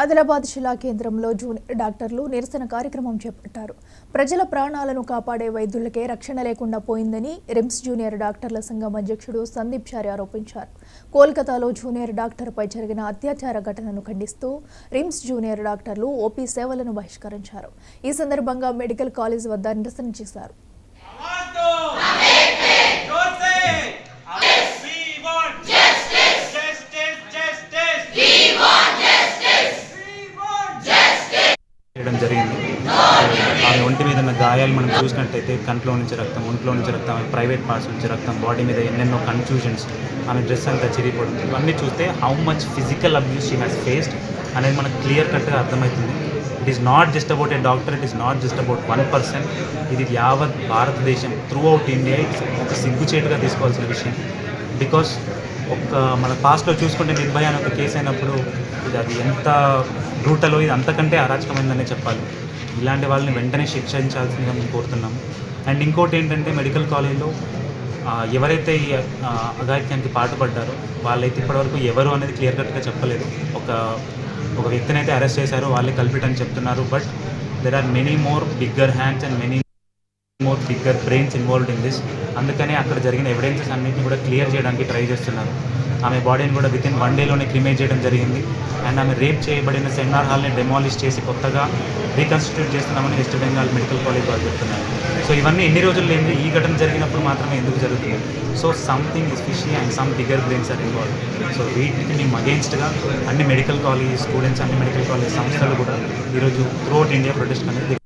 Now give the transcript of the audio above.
ఆదిలాబాద్ జిల్లా కేంద్రంలో జూనియర్ డాక్టర్లు నిరసన కార్యక్రమం చేపట్టారు. ప్రజల ప్రాణాలను కాపాడే వైద్యులకే రక్షణ లేకుండా పోయిందని రిమ్స్ జూనియర్ డాక్టర్ల సంఘం అధ్యక్షుడు సందీప్ చారి ఆరోపించారు. కోల్కతాలో జూనియర్ డాక్టర్పై జరిగిన అత్యాచార ఘటనను ఖండిస్తూ రిమ్స్ జూనియర్ డాక్టర్లు ఓపీ సేవలను బహిష్కరించారు. ఈ సందర్భంగా మెడికల్ కాలేజ్ వద్ద నిరసన చేశారు. జరిగింది. ఆమె ఒంటి మీద ఉన్న గాయాలు మనం చూసినట్టయితే కంట్లో నుంచి రక్తం, ఒంట్లో నుంచి రక్తం, ప్రైవేట్ పార్ట్స్ నుంచి రక్తం, బాడీ మీద ఎన్నెన్నో కన్ఫ్యూజన్స్, ఆమె డ్రెస్ అంతా చిరిగిపోవడం, ఇవన్నీ చూస్తే how much physical abuse she has faced అనేది మనకు క్లియర్ కట్గా అర్థమవుతుంది. It is not just about a doctor, it is not just about 1%. ఇది యావత్ భారతదేశం త్రూ అవుట్ ఇండియా ఒక సిగ్గుచేటుగా తీసుకోవాల్సిన విషయం. బికాస్ మన పాస్ట్లో చూసుకుంటే నిర్భయ అని ఒక కేసు అయినప్పుడు అది ఎంత బ్రూటలో, ఇది అంతకంటే అరాచకమైందనే చెప్పాలి. ఇలాంటి వాళ్ళని వెంటనే శిక్షించాల్సిందిగా మేము కోరుతున్నాము. అండ్ ఇంకోటి ఏంటంటే, మెడికల్ కాలేజ్లో ఎవరైతే ఈ అఘాయిత్యానికి పాటుపడ్డారో వాళ్ళైతే ఇప్పటివరకు ఎవరు అనేది క్లియర్ కట్గా చెప్పలేదు. ఒక వ్యక్తిని అయితే అరెస్ట్ చేశారు, వాళ్ళే కల్పిట్ అని చెప్తున్నారు. But there are many more bigger hands and many more bigger brains involved in this. అందుకనే అక్కడ జరిగిన ఎవిడెన్సెస్ అన్నింటినీ కూడా క్లియర్ చేయడానికి ట్రై చేస్తున్నారు. ఆమె బాడీని కూడా వితిన్ 1 డేలోనే క్రిమేట్ చేయడం జరిగింది. అండ్ ఆమె రేప్ చేయబడిన సెమినార్ హాల్ని డెమాలిష్ చేసి కొత్తగా రీకన్స్టిట్యూట్ చేస్తున్నామని వెస్ట్ బెంగాల్ మెడికల్ కాలేజ్ వాళ్ళు చెప్తున్నారు. సో ఇవన్నీ ఎన్ని రోజులు లేని ఈ ఘటన జరిగినప్పుడు మాత్రమే ఎందుకు జరుగుతుంది? So something is fishy and some bigger brains are involve. So వీటికి మేము అగేన్స్ట్గా అన్ని మెడికల్ కాలేజ్ స్టూడెంట్స్, అన్ని మెడికల్ కాలేజ్ సంస్థలు కూడా ఈరోజు త్రూ అవుట్ ఇండియా ప్రొటెస్ట్ అనేది